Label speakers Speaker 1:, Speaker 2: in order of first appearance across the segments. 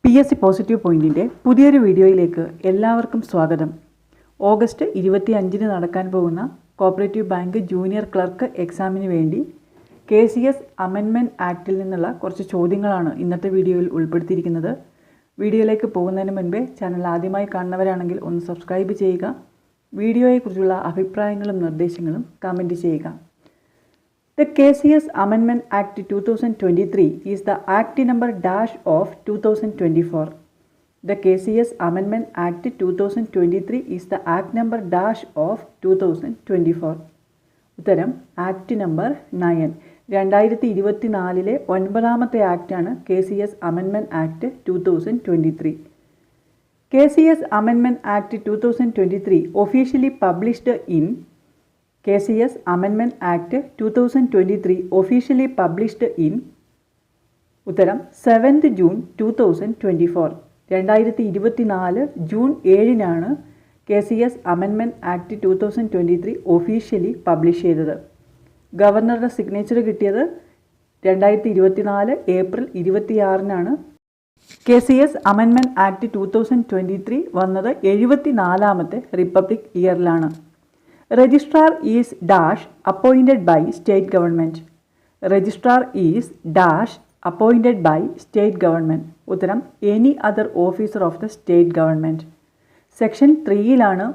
Speaker 1: PSC positive പോയിന്റിൻ്റെ പുതിയൊരു വീഡിയോയിലേക്ക് എല്ലാവർക്കും സ്വാഗതം. ഓഗസ്റ്റ് 25-ന് നടക്കാൻ പോകുന്ന കോപ്പറേറ്റീവ് ബാങ്ക് ജൂനിയർ ക്ലർക്ക് എക്സാമിന് വേണ്ടി KCS അമെൻമെൻറ്റ് ആക്റ്റിൽ നിന്നുള്ള കുറച്ച് ചോദ്യങ്ങളാണ് ഇന്നത്തെ വീഡിയോയിൽ ഉൾപ്പെടുത്തിയിരിക്കുന്നത്. വീഡിയോയിലേക്ക് പോകുന്നതിന് മുൻപേ ചാനൽ ആദ്യമായി കാണുന്നവരാണെങ്കിൽ ഒന്ന് സബ്സ്ക്രൈബ് ചെയ്യുക. വീഡിയോയെക്കുറിച്ചുള്ള അഭിപ്രായങ്ങളും നിർദ്ദേശങ്ങളും കമൻറ്റ് ചെയ്യുക. The KCS Amendment Act 2023 is the Act number dash of 2024. The KCS Amendment Act 2023 is the Act number dash of 2024. ഉത്തരം ആക്ട് നമ്പർ 9. 2024 ഒൻപതാമത്തെ ആക്റ്റാണ് KCS Amendment Act 2023. KCS Amendment Act 2023 officially published in KCS Amendment Act 2023 officially published in ഉത്തരം 7th June 2024. 2024 June 7-നാണ് KCS Amendment Act 2023 officially publish ചെയ്തത്. ഗവർണറുടെ signature കിട്ടിയത് 2024 April 26-നാണ്. KCS Amendment Act 2023 വന്നത് 74ാമത്തെ റിപ്പബ്ലിക് ഇയറിലാണ്. Registrar is dash appointed by state government. Registrar is dash appointed by state government. ഉത്തരം any other officer of the state government. Section 3-ലാണ്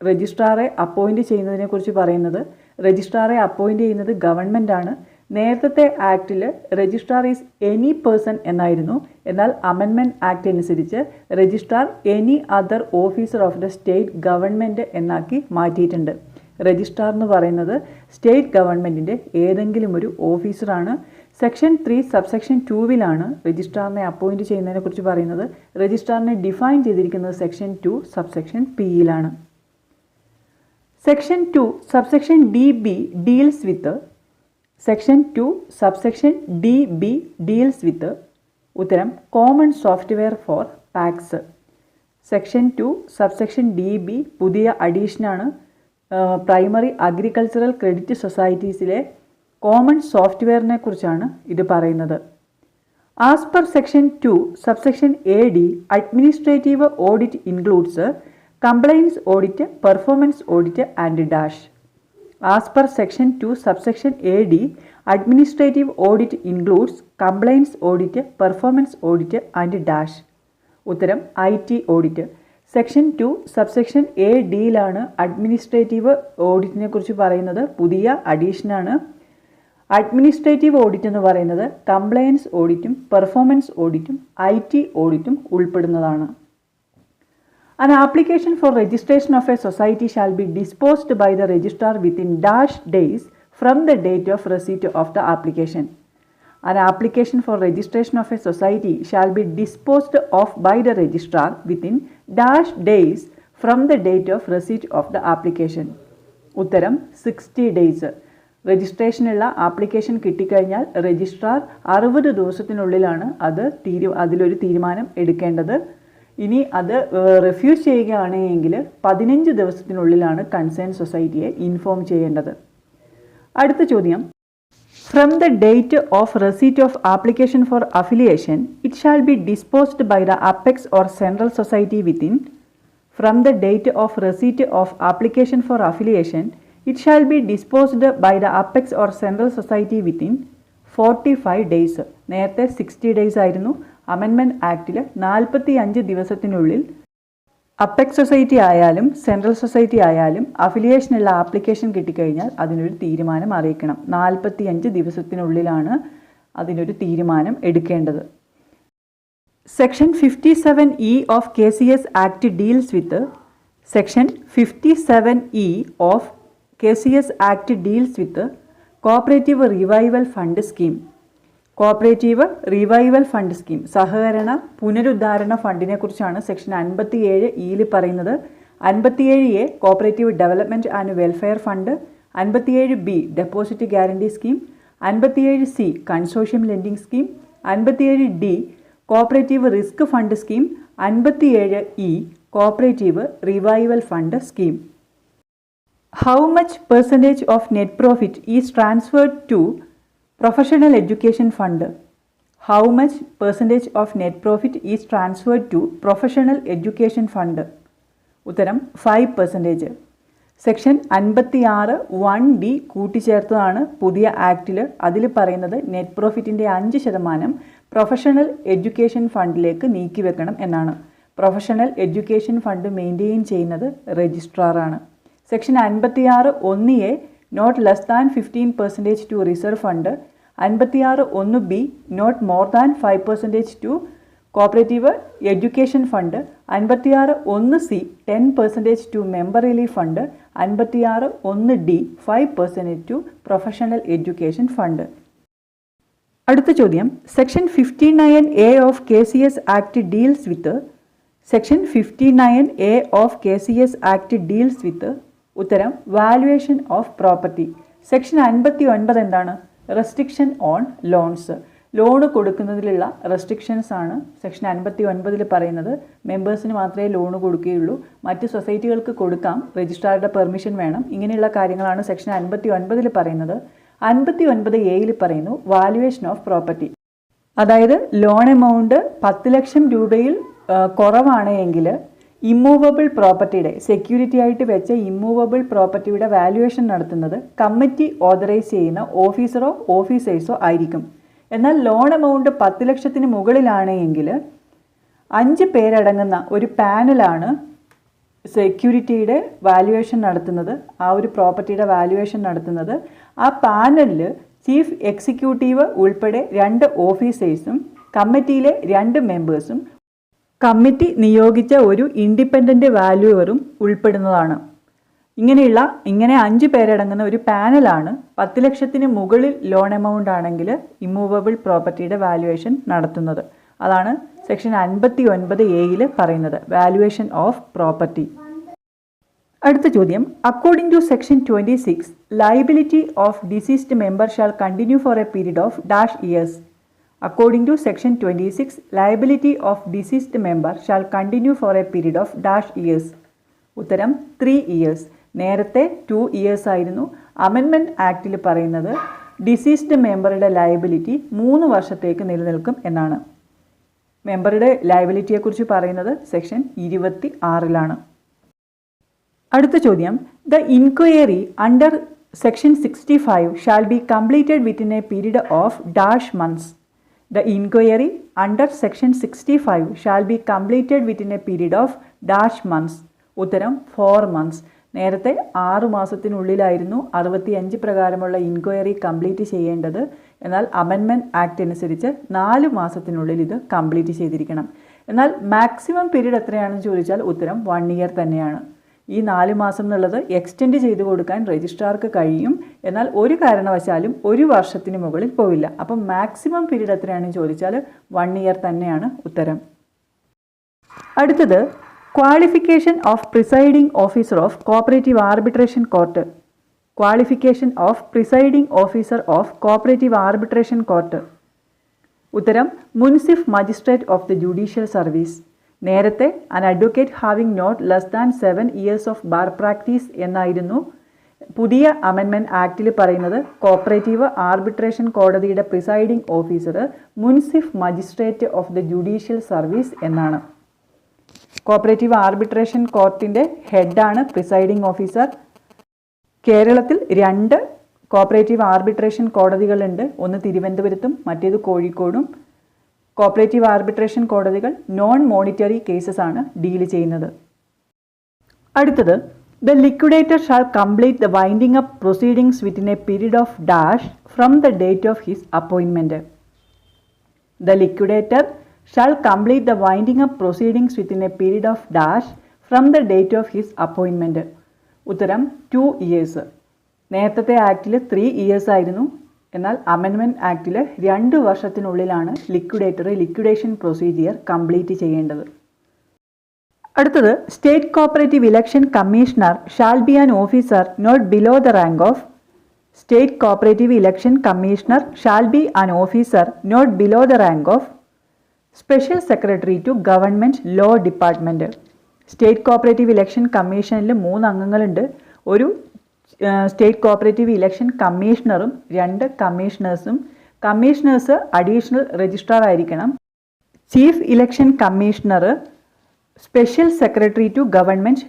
Speaker 1: രജിസ്ട്രാറെ അപ്പോയിൻറ്റ് ചെയ്യുന്നതിനെക്കുറിച്ച് പറയുന്നത്. രജിസ്ട്രാറെ അപ്പോയിൻറ്റ് ചെയ്യുന്നത് ഗവൺമെൻറ്റാണ്. നേരത്തെ ആക്റ്റിൽ രജിസ്ട്രാർ ഈസ് എനി പേഴ്സൺ എന്നായിരുന്നു. എന്നാൽ അമെൻമെൻറ്റ് ആക്ട് അനുസരിച്ച് registrar any other officer of the state government എന്നാക്കി മാറ്റിയിട്ടുണ്ട്. രജിസ്ട്രാർ എന്ന് പറയുന്നത് സ്റ്റേറ്റ് ഗവൺമെൻറ്റിൻ്റെ ഏതെങ്കിലും ഒരു ഓഫീസറാണ്. സെക്ഷൻ 3 സബ്സെക്ഷൻ 2-ലാണ് രജിസ്ട്രാറിനെ അപ്പോയിൻറ്റ് ചെയ്യുന്നതിനെക്കുറിച്ച് പറയുന്നത്. രജിസ്ട്രാറിനെ ഡിഫൈൻ ചെയ്തിരിക്കുന്നത് സെക്ഷൻ 2 സബ്സെക്ഷൻ P-യിലാണ്. Section 2 subsection DB deals with section 2 subsection DB deals with ഉത്തരം common software for PACS. Section 2 subsection DB പുതിയ അഡീഷനാണ്. പ്രൈമറി അഗ്രികൾച്ചറൽ ക്രെഡിറ്റ് സൊസൈറ്റീസിലെ കോമൺ സോഫ്റ്റ്വെയറിനെ കുറിച്ചാണ് ഇത് പറയുന്നത്. As per section 2 subsection AD administrative audit includes compliance audit, performance audit and dash. As per section 2 subsection AD administrative audit includes compliance audit, performance audit and dash. ഉത്തരം IT audit. Section 2 subsection ADയിലാണ് administrative ഓഡിറ്റിനെ കുറിച്ച് പറയുന്നത്. പുതിയ അഡീഷനാണ്. Administrative audit എന്ന് പറയുന്നത് compliance ഓഡിറ്റും പെർഫോമൻസ് ഓഡിറ്റും IT ഓഡിറ്റും ഉൾപ്പെടുന്നതാണ്. An application for registration of a society shall be disposed by the registrar within dash days from the date of receipt of the application. An application for registration of a society shall be disposed of by the registrar within dash days from the date of receipt of the application. ഉത്തരം 60 days. രജിസ്ട്രേഷനുള്ള application കിട്ടിക്കഴിഞ്ഞാൽ registrar 60 ദിവസത്തിനുള്ളിലാണ് അതിലൊരു തീരുമാനം എടുക്കേണ്ടത്. ഇനി അത് refuse ചെയ്യുകയാണെങ്കിൽ 15 ദിവസത്തിനുള്ളിലാണ് concern സൊസൈറ്റിയെ inform ചെയ്യേണ്ടത്. അടുത്ത ചോദ്യം, From the date of receipt of application for affiliation, it shall be disposed by the Apex or Central Society within. From the date of receipt of application for affiliation, it shall be disposed by the Apex or Central Society within 45 days. നേരത്തെ 60 days ആയിരുന്നു. Amendment ആക്റ്റിൽ 45 ദിവസത്തിനുള്ളിൽ apex society ആയാലും central society ആയാലും അഫിലിയേഷനുള്ള application കിട്ടിക്കഴിഞ്ഞാൽ അതിനൊരു തീരുമാനം അറിയിക്കണം. 45 ദിവസത്തിനുള്ളിലാണ് അതിനൊരു തീരുമാനം എടുക്കേണ്ടത്. Section 57E of KCS act deals with section 57E of KCS act deals with cooperative revival fund scheme. Cooperative revival fund scheme, സഹകരണ പുനരുദ്ധാരണ ഫണ്ടിനെ കുറിച്ചാണ് സെക്ഷൻ 57E പറയുന്നത്. 57A cooperative development and welfare fund, 57B deposit guarantee scheme, 57C consortium lending scheme, 57D cooperative risk fund scheme, 57E cooperative revival fund scheme. How much percentage of net profit is transferred to professional education fund? How much percentage of net profit is transferred to professional education fund? ഉത്തരം 5%. Section 56 1D കൂട്ടിച്ചേർത്തതാണ് പുതിയ ആക്റ്റിൽ. അതിൽ പറയുന്നത് net പ്രോഫിറ്റിൻ്റെ 5% professional education ഫണ്ടിലേക്ക് നീക്കിവെക്കണം എന്നാണ്. Professional education fund maintain ചെയ്യുന്നത് രജിസ്ട്രാറാണ്. Section 56 1A not less than 15% to reserve fund. 56 1B not more than 5% to cooperative education fund. 56 1C 10% to member relief fund. 56 1D 5% to professional education fund. അടുത്ത ചോദ്യം, section 59A of KCS act deals with. സെക്ഷൻ 59A of KCS act deals with. ഉത്തരം valuation of property. Section 59 എന്താണ്? Restriction on loans. Loan കൊടുക്കുന്നതിലുള്ള restrictions ആണ് section 59 പറയുന്നത്. മെമ്പേഴ്സിന് മാത്രമേ loan കൊടുക്കുകയുള്ളൂ, മറ്റ് സൊസൈറ്റികൾക്ക് കൊടുക്കാം, രജിസ്ട്രാറുടെ പെർമിഷൻ വേണം. ഇങ്ങനെയുള്ള കാര്യങ്ങളാണ് സെക്ഷൻ 59 പറയുന്നത്. 59A പറയുന്നു വാല്യുവേഷൻ ഓഫ് പ്രോപ്പർട്ടി. അതായത് ലോൺ എമൗണ്ട് 10 ലക്ഷം രൂപയിൽ കുറവാണ് എങ്കിൽ ഇമ്മൂവബിൾ പ്രോപ്പർട്ടിയുടെ സെക്യൂരിറ്റി ആയിട്ട് വെച്ച ഇമ്മൂവബിൾ പ്രോപ്പർട്ടിയുടെ വാല്യുവേഷൻ നടത്തുന്നത് കമ്മിറ്റി ഓതറൈസ് ചെയ്യുന്ന ഓഫീസറോ ഓഫീസേഴ്സോ ആയിരിക്കും. എന്നാൽ ലോൺ എമൗണ്ട് 10 ലക്ഷത്തിന് മുകളിലാണ് എങ്കിൽ 5 പേരടങ്ങുന്ന ഒരു പാനലാണ് സെക്യൂരിറ്റിയുടെ വാല്യുവേഷൻ നടത്തുന്നത്, ആ ഒരു പ്രോപ്പർട്ടിയുടെ വാല്യുവേഷൻ നടത്തുന്നത്. ആ പാനലിൽ ചീഫ് എക്സിക്യൂട്ടീവ് ഉൾപ്പെടെ 2 ഓഫീസേഴ്സും കമ്മിറ്റിയിലെ 2 മെമ്പേഴ്സും കമ്മിറ്റി നിയോഗിച്ച ഒരു ഇൻഡിപെൻഡൻ്റ് വാല്യൂവറും ഉൾപ്പെടുന്നതാണ്. ഇങ്ങനെ 5 പേരടങ്ങുന്ന ഒരു പാനലാണ് 10 ലക്ഷത്തിന് മുകളിൽ ലോൺ എമൗണ്ട് ആണെങ്കിൽ ഇമ്മൂവബിൾ പ്രോപ്പർട്ടിയുടെ വാല്യുവേഷൻ നടത്തുന്നത്. അതാണ് സെക്ഷൻ 59A പറയുന്നത്, വാല്യുവേഷൻ ഓഫ് പ്രോപ്പർട്ടി. അടുത്ത ചോദ്യം, according to section 26 liability of deceased member shall continue for a period of dash years. According to section 26, liability of deceased member shall continue for a period of dash years. ഉത്തരം 3 years. നേരത്തെ 2 years ആയിരുന്നു. Amendment ആക്റ്റിൽ പറയുന്നത് diseased മെമ്പറുടെ liability 3 വർഷത്തേക്ക് നിലനിൽക്കും എന്നാണ്. മെമ്പറുടെ ലയബിലിറ്റിയെക്കുറിച്ച് പറയുന്നത് section 26 അടുത്ത ചോദ്യം, the inquiry under section 65 shall be completed within A period of dash months. The inquiry under section 65 shall be completed within a period of dash months. ഉത്തരം 4 months. നേരത്തെ 6 മാസത്തിനുള്ളിലായിരുന്നു 65 പ്രകാരമുള്ള ഇൻക്വയറി കംപ്ലീറ്റ് ചെയ്യേണ്ടത്. എന്നാൽ അമെൻമെൻറ്റ് ആക്ട് അനുസരിച്ച് 4 മാസത്തിനുള്ളിൽ ഇത് complete ചെയ്തിരിക്കണം. എന്നാൽ മാക്സിമം പീരീഡ് എത്രയാണെന്ന് ചോദിച്ചാൽ ഉത്തരം 1 year തന്നെയാണ്. ഈ 4 മാസം എന്നുള്ളത് എക്സ്റ്റെൻഡ് ചെയ്ത് കൊടുക്കാൻ രജിസ്ട്രാർക്ക് കഴിയും. എന്നാൽ ഒരു കാരണവശാലും 1 വർഷത്തിന് മുകളിൽ പോവില്ല. അപ്പം മാക്സിമം പീരീഡ് എത്രയാണെന്ന് ചോദിച്ചാൽ 1 year തന്നെയാണ് ഉത്തരം. അടുത്തത്, qualification of presiding officer of cooperative arbitration court. Qualification of presiding officer of cooperative arbitration court. ഉത്തരം munsiff magistrate of the judicial service. നേരത്തെ an advocate having not less than 7 years of bar practice എന്നായിരുന്നു. പുതിയ amendment ആക്റ്റിൽ പറയുന്നത് cooperative arbitration കോടതിയുടെ presiding officer munsiff magistrate of the judicial service എന്നാണ്. Cooperative arbitration കോർട്ടിൻ്റെ ഹെഡാണ് പ്രിസൈഡിംഗ് ഓഫീസർ. കേരളത്തിൽ 2 കോപ്പറേറ്റീവ് ആർബിട്രേഷൻ കോടതികളുണ്ട്, ഒന്ന് തിരുവനന്തപുരത്തും മറ്റേത് കോഴിക്കോടും. കോപ്പറേറ്റീവ് ആർബിട്രേഷൻ കോടതികൾ നോൺ മോണിറ്ററി കേസസ് ആണ് ഡീൽ ചെയ്യുന്നത്. അടുത്തത്, the liquidator shall complete the winding up proceedings within A period of dash from the date of his appointment. The liquidator shall complete the winding up proceedings within A period of dash from the date of his appointment. ഉത്തരം 2 years. നേരത്തെ ആക്റ്റിൽ 3 years ആയിരുന്നു. എന്നാൽ amendment ആക്റ്റിൽ 2 വർഷത്തിനുള്ളിലാണ് liquidation procedure complete ചെയ്യേണ്ടത്. അടുത്തത്, state cooperative election commissioner shall be an officer not below the rank of. State cooperative election commissioner shall be an officer not below the rank of special secretary to government law department. State cooperative election കമ്മീഷനിൽ 3 അംഗങ്ങളുണ്ട്. ഒരു state cooperative election കമ്മീഷണറും 2 കമ്മീഷണേഴ്സും commissioners additional registrar ആയിരിക്കണം. Chief election commissioner special secretary to government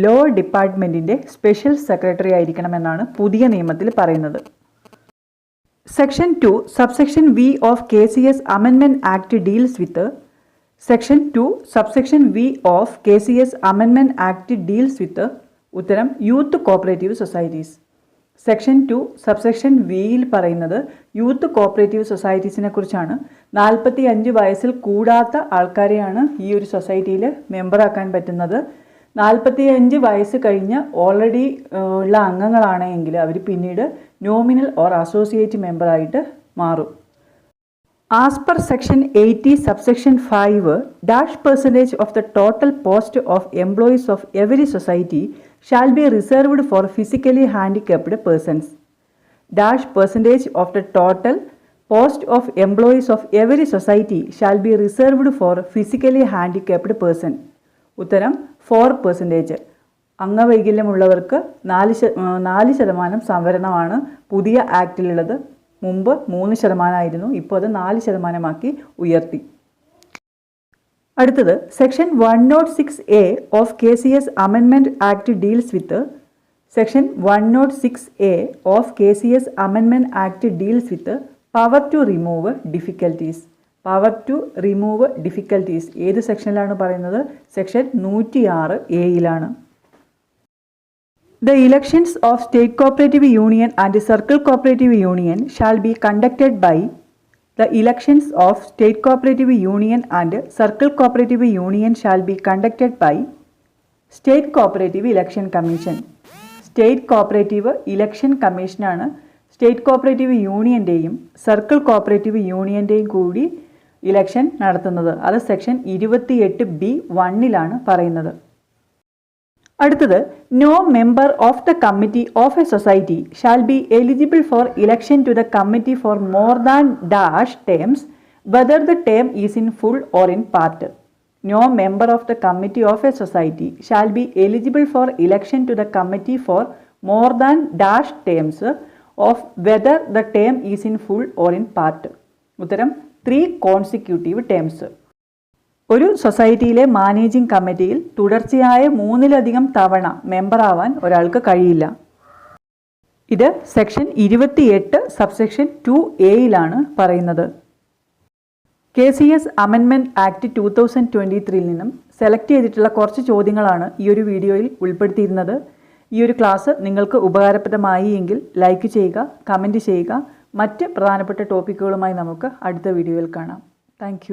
Speaker 1: law ഡിപ്പാർട്ട്മെൻറ്റിൻ്റെ special secretary ആയിരിക്കണമെന്നാണ് പുതിയ നിയമത്തിൽ പറയുന്നത്. Section 2 subsection V of KCS amendment act deals with section 2 subsection V of KCS amendment act deals with ഉത്തരം youth cooperative societies. Section 2 subsection വിയിൽ പറയുന്നത് youth cooperative സൊസൈറ്റീസിനെ കുറിച്ചാണ്. 45 വയസ്സിൽ കൂടാത്ത ആൾക്കാരെയാണ് ഈ ഒരു സൊസൈറ്റിയിൽ മെമ്പറാക്കാൻ പറ്റുന്നത്. 45 വയസ്സ് കഴിഞ്ഞ് ഓൾറെഡി ഉള്ള അംഗങ്ങളാണെങ്കിൽ അവർ പിന്നീട് നോമിനൽ ഓർ അസോസിയേറ്റ് മെമ്പറായിട്ട് മാറും. As per section 80 subsection 5 %% of the total post of employees of every society shall be reserved for physically handicapped persons. %% of the total post of employees of every society shall be reserved for physically handicapped person. ഉത്തരം 4%. അംഗവൈകല്യമുള്ളവർക്ക് 4% സംവരണമാണ് പുതിയ ആക്ടിലുള്ളത്. മുമ്പ് 3% ഇപ്പോൾ അത് 4% ഉയർത്തി. അടുത്തത് section 106A of KCS amendment act deals with section 106A of KCS amendment act deals with power to remove difficulties. ഏത് സെക്ഷനിലാണ് പറയുന്നത്? Section 106A. The elections of State Cooperative Union and Circle Cooperative Union shall be conducted by the elections of State Cooperative Union and Circle Cooperative Union shall be conducted by State Cooperative Election Commission. State Cooperative Election Commission ആണ് state cooperative യൂണിയൻ്റെയും circle cooperative യൂണിയൻ്റെയും കൂടി election നടത്തുന്നത്. അത് section 28B(1) പറയുന്നത്. അടുത്തത് no member of the committee of a society shall be eligible for election to the committee for more than dash terms whether the term is in full or in part. No member of the committee of a society shall be eligible for election to the committee for more than dash terms of whether the term is in full or in part. ഉത്തരം 3 consecutive terms. ഒരു സൊസൈറ്റിയിലെ managing കമ്മിറ്റിയിൽ തുടർച്ചയായ 3-ലധികം തവണ മെമ്പറാവാൻ ഒരാൾക്ക് കഴിയില്ല. ഇത് section 28 subsection 2A പറയുന്നത്. KCS amendment act 2023 നിന്നും സെലക്ട് ചെയ്തിട്ടുള്ള കുറച്ച് ചോദ്യങ്ങളാണ് ഈ ഒരു വീഡിയോയിൽ ഉൾപ്പെടുത്തിയിരുന്നത്. ഈ ഒരു ക്ലാസ് നിങ്ങൾക്ക് ഉപകാരപ്രദമായി എങ്കിൽ ലൈക്ക് ചെയ്യുക, കമൻറ്റ് ചെയ്യുക. മറ്റ് പ്രധാനപ്പെട്ട ടോപ്പിക്കുകളുമായി നമുക്ക് അടുത്ത വീഡിയോയിൽ കാണാം. താങ്ക്